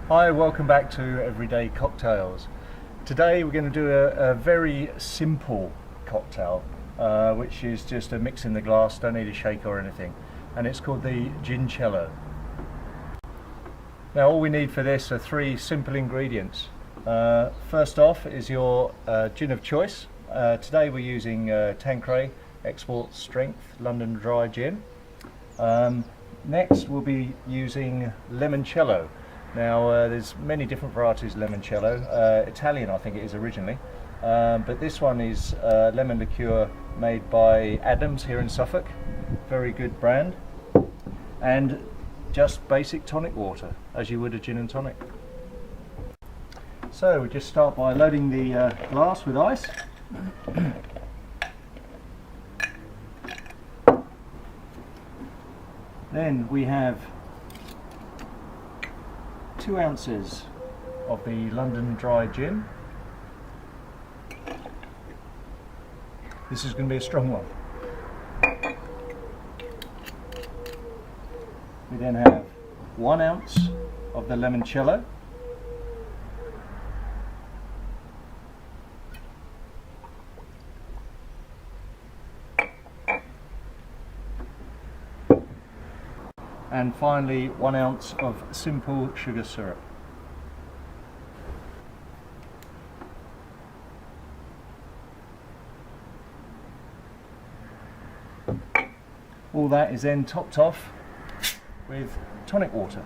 Hi, welcome back to Everyday Cocktails. Today we're going to do a very simple cocktail, which is just a mix in the glass, don't need a shaker or anything, and it's called the Gin Cello. Now all we need for this are three simple ingredients. First off is your gin of choice. Today we're using Tanqueray Export Strength London Dry Gin. Next we'll be using limoncello. Now there's many different varieties of limoncello. Italian I think it is originally, but this one is lemon liqueur made by Adams here in Suffolk. Very good brand. And just basic tonic water, as you would a gin and tonic. So we just start by loading the glass with ice. Then we have 2 ounces of the London Dry Gin. This is going to be a strong one. We then have 1 ounce of the limoncello. And finally 1 ounce of simple sugar syrup. All that is then topped off with tonic water.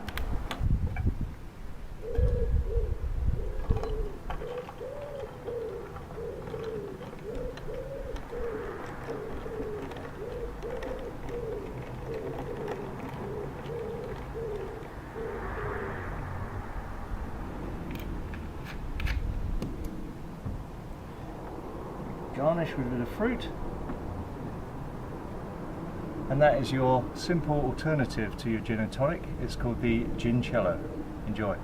Garnish with a bit of fruit, and that is your simple alternative to your gin and tonic. It's called the Gin Cello. Enjoy.